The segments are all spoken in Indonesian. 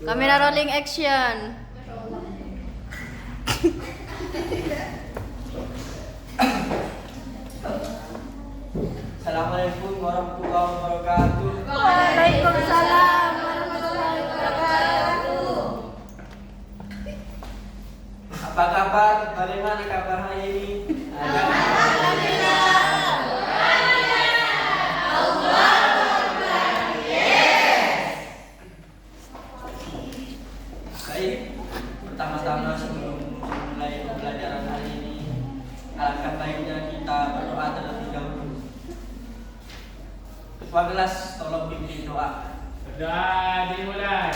Kamera rolling action. Assalamualaikum warahmatullahi wabarakatuh. Waalaikumsalam warahmatullahi wabarakatuh. Apa kabar? Bagaimana kabar hari ini? Baik, pertama-tama sebelum mulai pembelajaran hari ini, alangkah baiknya kita berdoa terlebih dahulu. Ketua kelas, tolong pimpin doa. Sudah dimulai.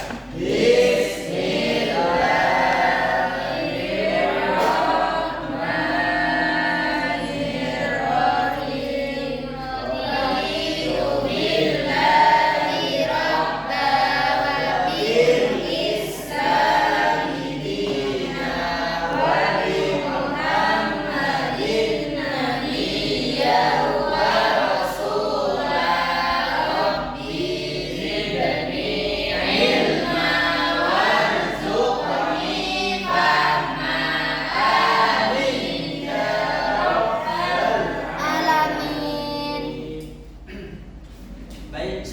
Baik,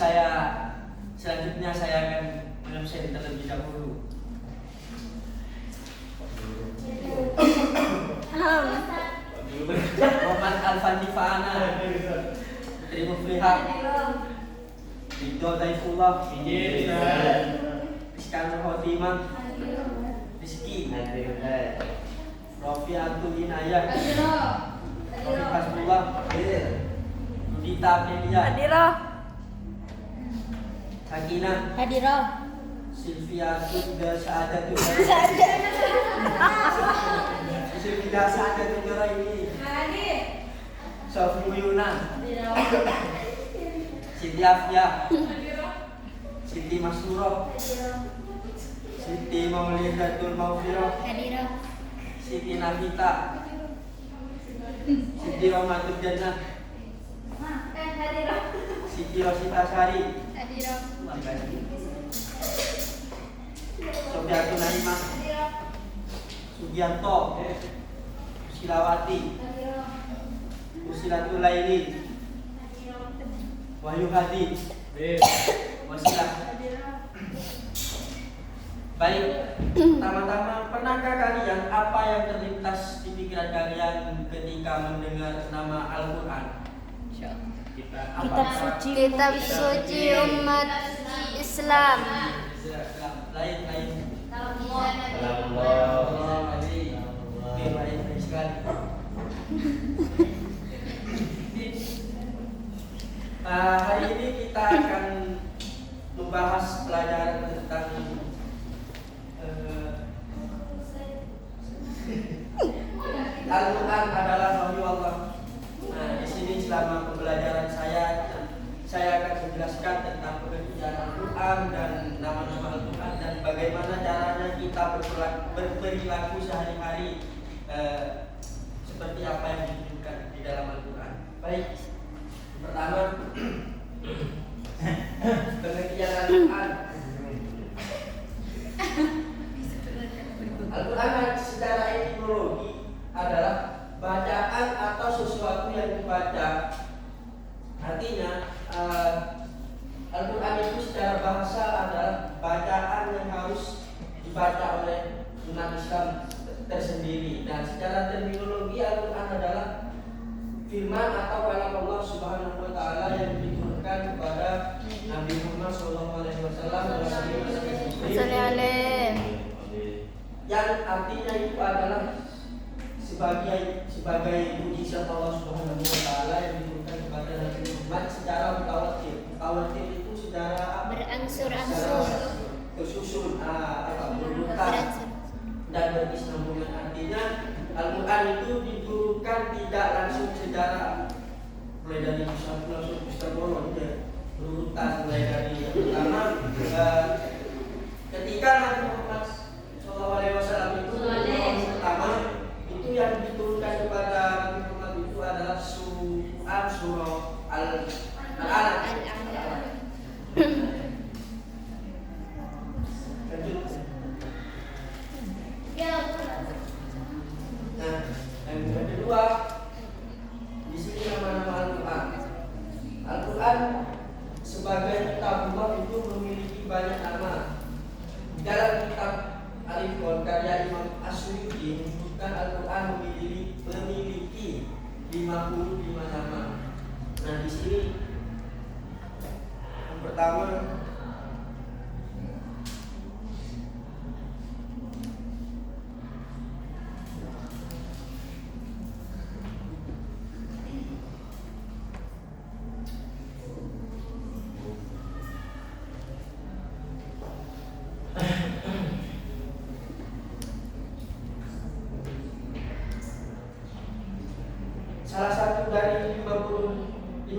selanjutnya saya akan mengabsen terlebih dahulu. Muhammad Alfandi Fana, Putri Muflihat, Ridho Daifullah, Iskandar Khotimah, Rizky, Rofi Atul Inayah, Rofi Hasbullah, Nudita Amelia, Hadirah. Sakinah, Hadirah. Sylvia Tunda Saadatul Sylvia Saadatul Jaraini, Sofi Yuna, Siti Afia, Siti Masuro, Siti Maulidatul Maufiroh, Hadirah. Siti Navita, Siti Romatul Jannah, Siti Rosita Sari, Hadirah. Sofiatul Naimah, Sugianto, Silawati, Usilatul Laili, Wahyu Hadi, Wasilah. Baik, pertama-tama, pernahkah kalian apa yang terlintas di pikiran kalian ketika mendengar nama Al-Quran? Kitab suci umat Islam. Lain. Oke, baik sekali. Hari ini kita akan membahas pelajaran tentang Al-Quran adalah wahyu Allah. Nah, di sini selama pembelajaran saya akan menjelaskan tentang pengertian Al-Quran dan nama-nama Al-Quran dan bagaimana caranya kita berperilaku sehari-hari seperti apa yang ditunjukkan di dalam Al-Quran. Baik, pertama pengertian Al-Quran. Al-Quran secara etimologi adalah bacaan atau sesuatu yang dibaca. Artinya Al-Quran itu secara bahasa adalah bacaan yang harus dibaca oleh umat Islam tersendiri. Dan secara terminologi Al-Quran adalah firman atau kalam Allah Subhanahu wa taala yang diturunkan kepada Nabi Muhammad SAW yang artinya itu adalah sebagai mujizat Allah Subhanahu wa taala yang diturunkan kepada Nabi Muhammad secara mutawatir. Mutawatir itu secara Berangsur-angsur. tersusun berurutan dan berkesinambungan. Artinya Al-Quran itu diturunkan tidak langsung secara mulai dari satu langsung Bismillah berurutan mulai dari yang pertama ketika Nabi Muhammad SAW itu yang pertama itu yang diturunkan kepada Nabi Muhammad itu adalah surah Al-Alaq.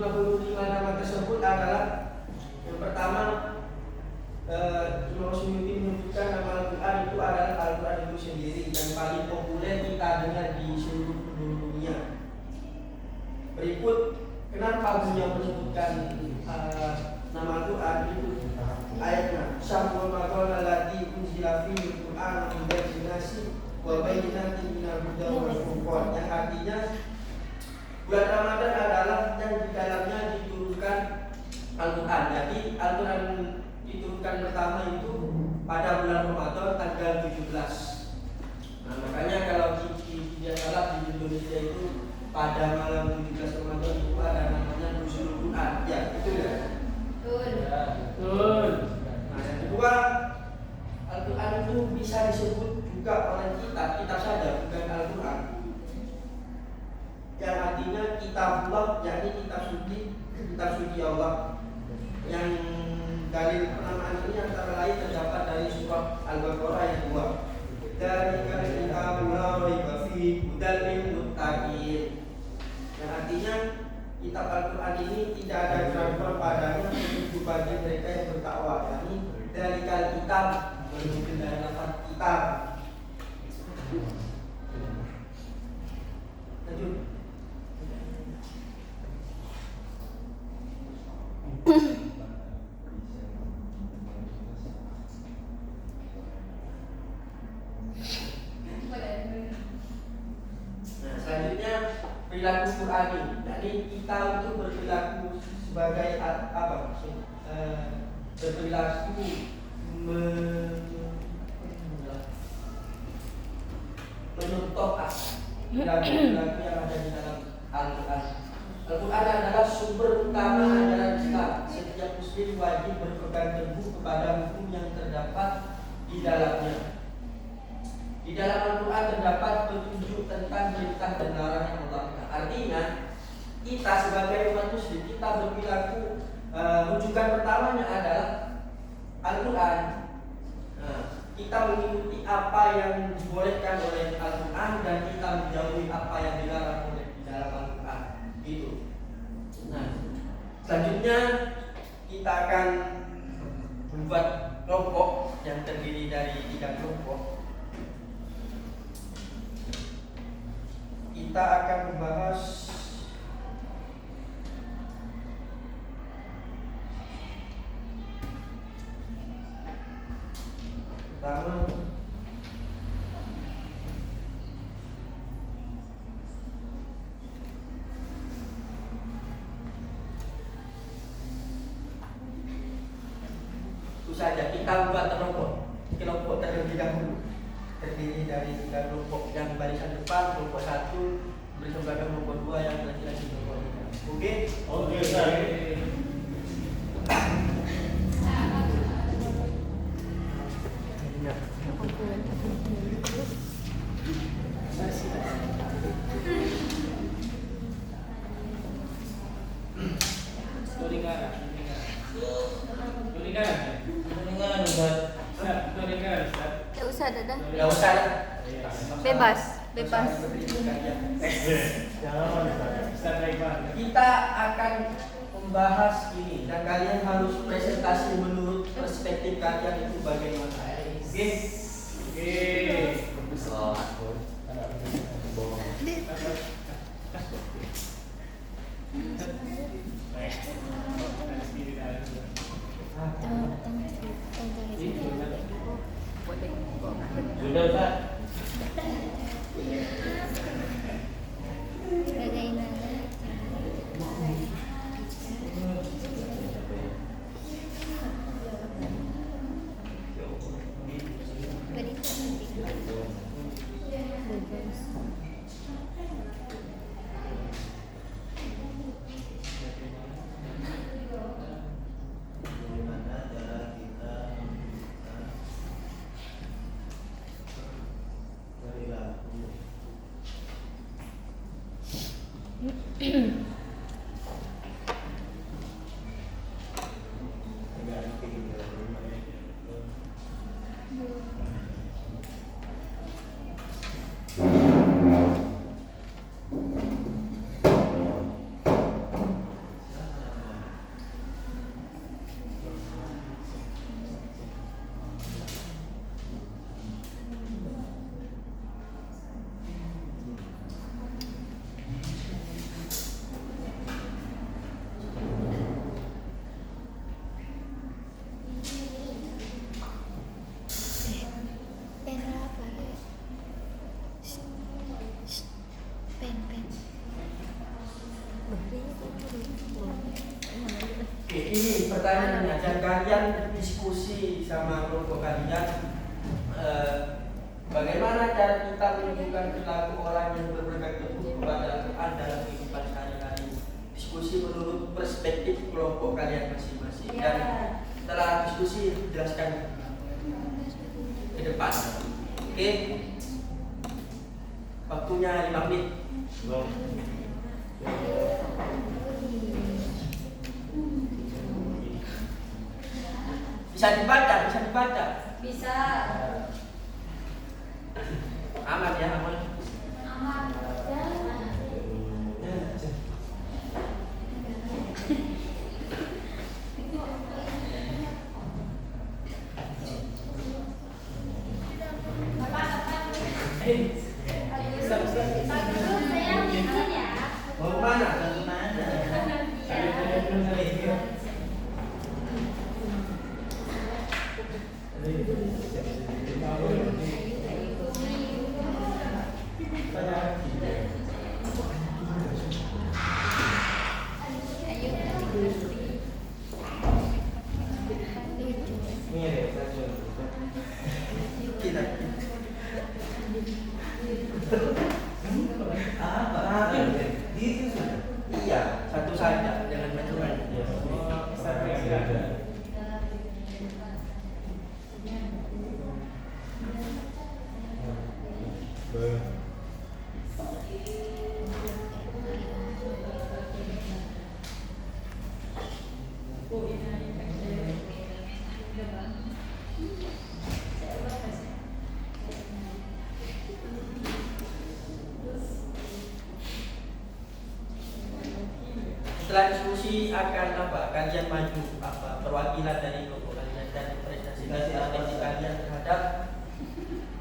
55 nama tersebut adalah yang pertama, Imam Suyuti menunjukkan nama Al-Quran itu adalah Al-Quran itu sendiri yang paling populer kita dengar di seluruh penjuru dunia. Berikut kenapa beliau menyebutkan nama Al-Quran itu ayatnya Syahrul Ramadan allati unzila fihi al-Qur'an mubayyinati wa bayyinatin minal huda wal furqan, yang artinya bulan Ramadan adalah yang di dalamnya diturunkan Al-Quran. Jadi Al-Quran diturunkan pertama itu pada bulan Ramadan tanggal 17. Nah, makanya kalau di salat di Indonesia itu pada malam 17 Ramadan itu ada namanya Nuzulul Quran. Ya, itu ya. Betul. Nah, yang kedua, Al-Quran itu bisa disebut juga oleh kitab saja, bukan Al-Quran. Yang artinya kitabullah, yakni kitab suci Allah. Yang dalil penamaan ini antara lain terdapat dari surah Al-Baqarah ayat 2. Dari kitabul la raiba fihi hudal lil muttaqin. Yang artinya kitab Al-Quran ini tidak ada keraguan padanya untuk bagi mereka yang bertakwa. Yani dari kitab menunjukkan dari lafaz kitab. Lanjut. Nah, selanjutnya perilaku Qur'ani. Jadi kita untuk berperilaku sebagai apa? Berperilaku menyontoh perilaku yang ada di dalam Al-Quran. Al-Quran adalah sumber utama ajaran Islam. Setiap muslim wajib berpegang teguh kepada hukum yang terdapat di dalamnya. Di dalam Al-Quran terdapat petunjuk tentang perintah dan larangan Allah. Artinya kita sebagai umat muslim, kita berperilaku rujukan pertamanya adalah Al-Quran. Kita mengikuti apa yang dibolehkan oleh Al-Quran dan kita menjauhi apa yang dilarang oleh di dalam Al-Quran. Gitu. Nah, selanjutnya kita akan membuat kelompok yang terdiri dari 3 kelompok. Kita akan membahas pertama itu saja, kita buat kelompok terlebih dahulu, terdiri dari 3 kelompok. Yang barisan depan kelompok 1, barisan belakang kelompok 2, yang laki-laki kelompok 3. Oke? Oke, Ustaz. Tak usah dadah. Tidak usah lah. Bebas. Kita akan membahas ini dan kalian harus presentasi menurut perspektif kalian itu bagaimana. Oke? Sudah, Ustaz. pertanyaannya, dan kalian diskusi sama kelompok kalian, bagaimana cara kita menunjukkan perilaku orang yang berpegang teguh kepada Al-Quran dalam kehidupan sehari-hari. Diskusi menurut perspektif kelompok kalian masing-masing. Dan setelah diskusi jelaskan ke depan. Oke, waktunya 5 menit. Bisa dibaca. Bisa. Aman ya, aman. Aman. Mau kemana? Iya, satu saja, jangan macam-macam. Setelah diskusi akan kalian maju perwakilan dari kelompok kalian dan presentasi kalian terhadap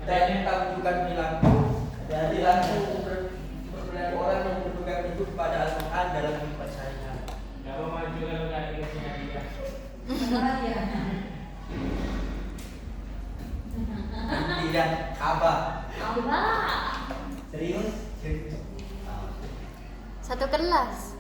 dan kita tunjukkan perilaku orang yang berpegang teguh pada Al-Quran dalam kehidupan sehari-hari. Gak mau maju kalau nggak dikasih hadiah. Tidak, Abah. Serius? Serius. Satu kelas.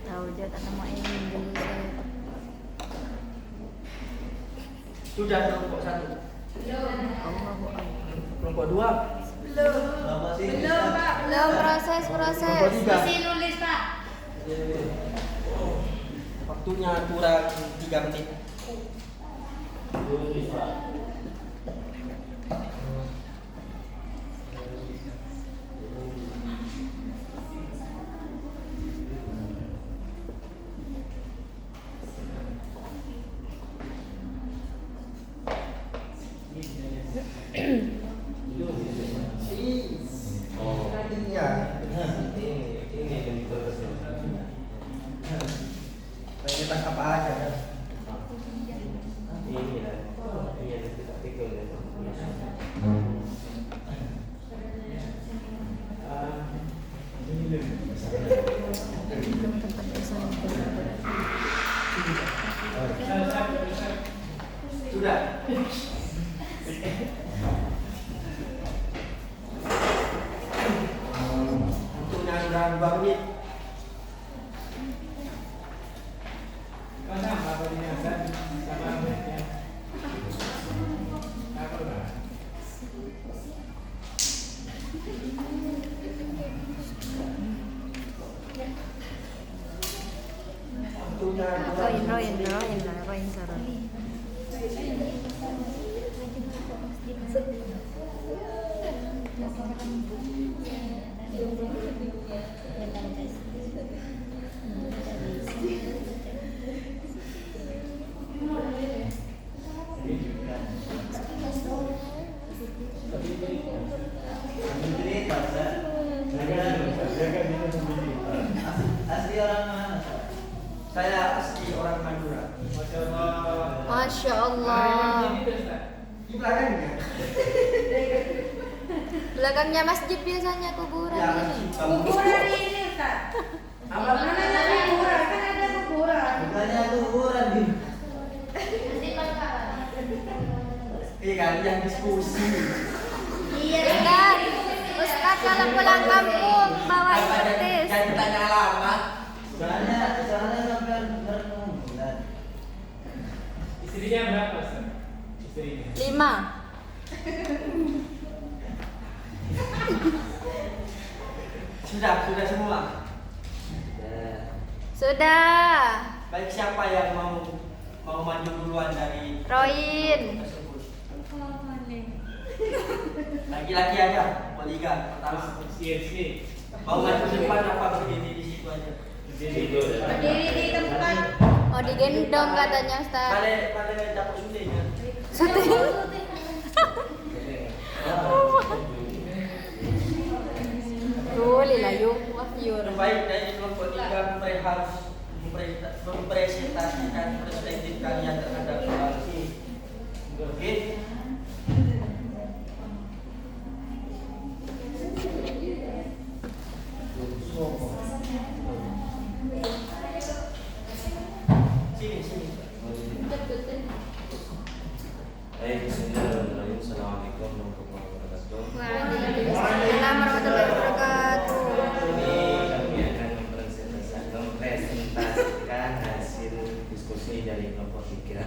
Tahu dia tak nama ini dulu saya. Sudah kelompok 1. Kelompok 2. Belum proses. Masih nulis Pak. Waktunya kurang 3 menit. Kita apa aja kan? Sudah. Untuknya sudah 2 menit. Mana apa ini Hasan sama Ahmednya? Apa lah? Waktunya Indro, yang sarang. Cerita, orang mana? Ustaz? Saya asli orang Madura. Masya Allah. Masya Hari Allah. ini tuh, Ustaz. Di belakangnya. Belakangnya masjid biasanya kuburan Ya, ini. Kuburan ini Ustaz. Apa? Mana ada kuburan? Kan ada kuburan. Bukannya kuburan di. Kalian diskusi. Iya. Ustaz, Ustaz kalau pulang kampung bawain petis. Jangan tanya alamat. Soalnya sampai merenung. Ustaz. Istrinya berapa, Ustaz? Istrinya. 5. Sudah semua. Sudah. Baik, siapa yang mau maju duluan dari Roin. tersebut? Laki-laki aja, poliga pertama. Sini. Mau maju depan apa berdiri di situ aja? Berdiri di tempat. Mau digendong katanya Ustaz. Pada dapur syutingnya. Boleh lah yuk. Wah yur. Terbaik dari kelompok tiga harus mempresentasikan perspektif kalian terhadap soal ini. Oke? Sini. Baik, bismillahirrahmanirrahim. Assalamualaikum warahmatullahi wabarakatuh. Waalaikumsalam warahmatullahi wabarakatuh. Ini kami akan mempresentasikan hasil diskusi dari kelompok 3.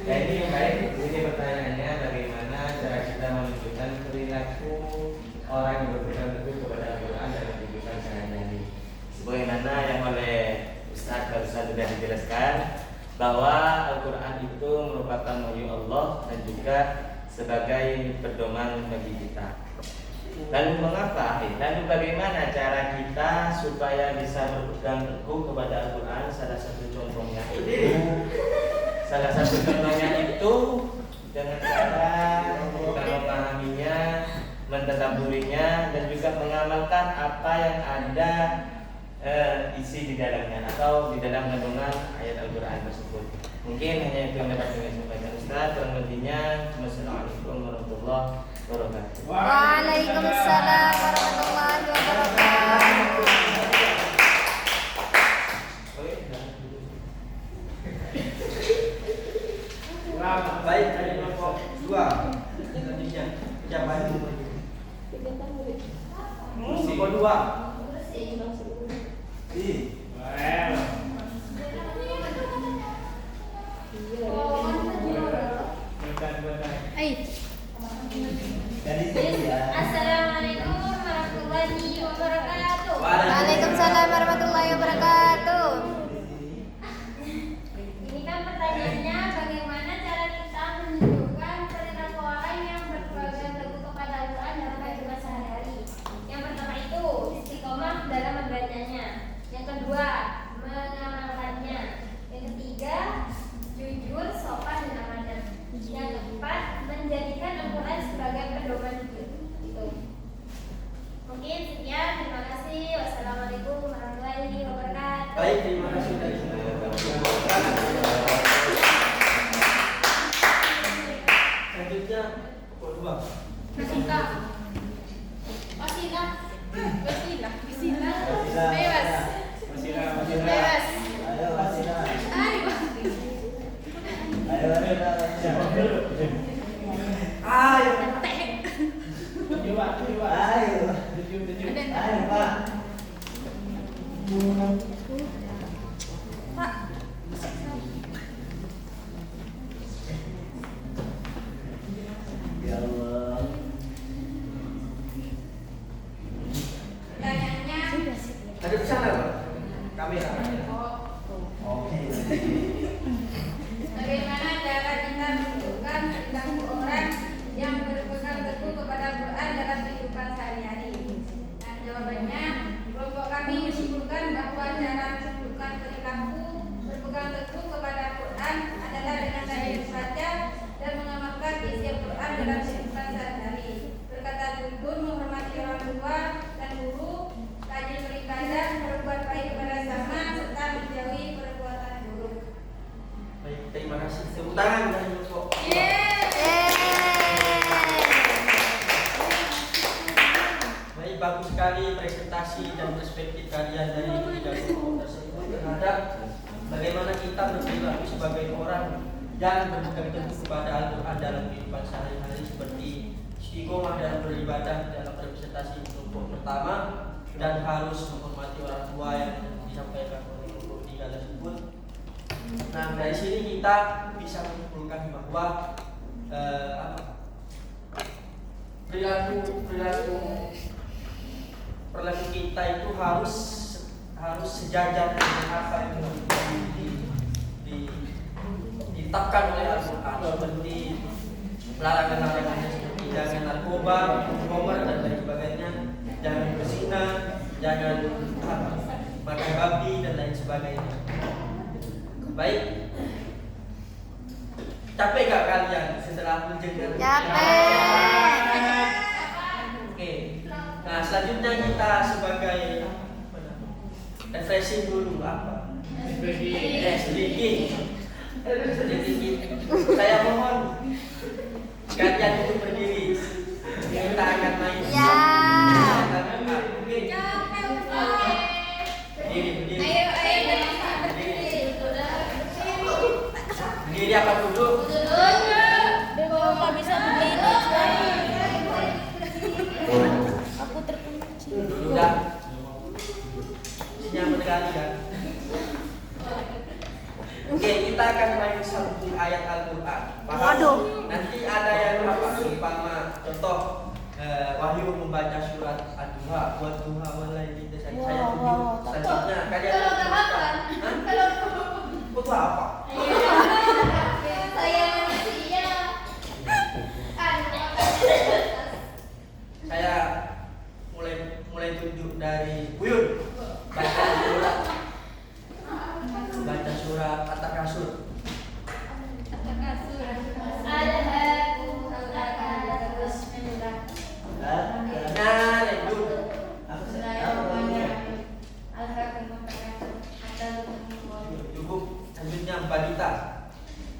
Ya, ini yang baik. Ini pertanyaannya, bagaimana cara kita menunjukkan perilaku orang yang berpegang teguh kepada Al-Quran dan kehidupan sehari-hari. Sebagaimana yang oleh Ustaz barusan sudah dijelaskan, bahwa Al-Quran itu merupakan wahyu Allah dan juga sebagai pedoman bagi kita. Lalu mengapa? Lalu bagaimana cara kita supaya bisa berpegang teguh kepada Al-Quran? Salah satu contohnya itu dengan cara kita memahaminya, mentadabburinya, dan juga mengamalkan apa yang ada isi di dalamnya atau di dalam kandungan ayat Al-Quran tersebut. Mungkin hanya itu yang dapat kami sampaikan Ustaz. Kurang lebihnya, wassalamualaikum warahmatullahi wabarakatuh. Waalaikumsalam warahmatullahi wabarakatuh. Baik, dari kelompok 2 selanjutnya siapa yang mau maju? Kelompok 2. Dari sini ya. Assalamualaikum warahmatullahi wabarakatuh. Waalaikumsalam warahmatullahi wabarakatuh. Ini kan pertanyaannya, bagaimana cara kita menunjukkan perilaku orang yang berpegang teguh kepada Al-Quran dalam kehidupan sehari-hari. Yang pertama itu istiqomah dalam membacanya. Yang kedua, mengamalkannya. Yang ketiga, jujur, sopan dan amanah. Yang keempat, menjadikan Al-Quran sebagai pedoman hidup. Itu. Mungkin sekian, terima kasih. Wassalamualaikum warahmatullahi wabarakatuh. Baik, terima kasih dari selanjutnya kelompok 2. Wasilah. Wasilah. Bebas. Bebas. Ayo Wasila. Ayo. Ayo Wasila. Ayo. Ayo. Ayo Pak. Ya Allah. Pertanyaannya, Ada di sana, Pak. Kamera. Oke. bagaimana cara kita menunjukkan perilaku orang yang berpegang teguh kepada Al-Quran dalam kehidupan sehari-hari? Nah, jawabannya, kelompok kami menyimpulkan bahwa cara menunjukkan perilaku berpegang teguh kepada Al-Quran adalah dengan cara membaca dan mengamalkan isi Al-Quran dalam kehidupan sehari-hari. Berkata jujur, menghormati orang tua dan guru, rajin beribadah, berbuat baik kepada Tepuk tangan dari Joko. Baik, bagus sekali presentasi dan perspektif kalian dari tiga kelompok tersebut terhadap bagaimana kita berperilaku sebagai orang yang berpegang teguh kepada Al-Quran dalam kehidupan sehari-hari, seperti istiqomah dalam beribadah dalam representasi kelompok pertama, dan harus menghormati orang tua yang disampaikan oleh kelompok tiga tersebut. Nah, dari sini kita bisa menyimpulkan bahwa perilaku kita itu harus sejajar dengan apa yang ditetapkan oleh Al-Quran, seperti larangan-larangannya seperti jangan narkoba, homer dan lain sebagainya, jangan berzina, jangan makan babi dan lain sebagainya. Baik, capek gak kalian setelah mendengar? Capek. Oke, nah selanjutnya kita sebagai refreshing dulu apa? Sedikit. Saya mohon kalian untuk berdiri. Kita akan main. Ya. Oke. Berdiri. Berdiri apa duduk? Nggak bisa berdiri. Aku terkunci. Sudah. Nyaman sekali kan? Oke, kita akan main satu ayat Al-Quran. Waduh. Nanti ada yang apa? Umpama contoh Wahyu membaca surat Ad-Duha, buat Duha walaili itu saya tunjuk. Selanjutnya kalian butuh apa? Saya manusia. Saya mulai tunjuk dari Buyut. Baca surat At-Takasur. Nah, itu cukup. Selanjutnya balita.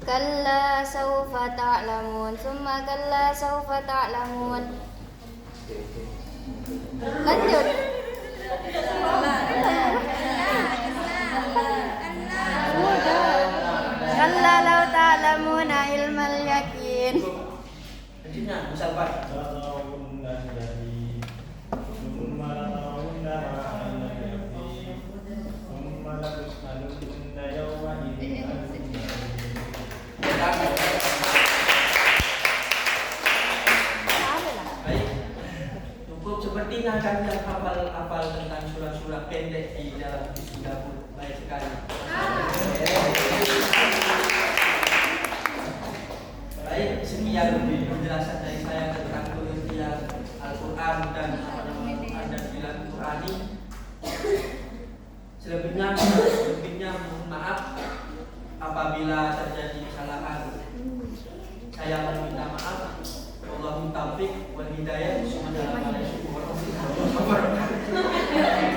Kalla sawfa ta'lamun, summa kalla sawfa ta'lamun. Lanjut. Kalla law ta'lamuna ilmal yakin. Selanjutnya Musalbat. Baik, cukup sepertinya kalian hafal tentang surah-surah pendek di dalam Dapur. Baik sekali. Baik, sekian penjelasan dari saya tentang pengertian Al-Quran dan adat bilang Qurani. Selebihnya mohon maaf apabila terjadi kesalahan. Saya meminta maaf. Wallahul taufiq wal hidayah. Wassalamualaikum warahmatullahi wabarakatuh.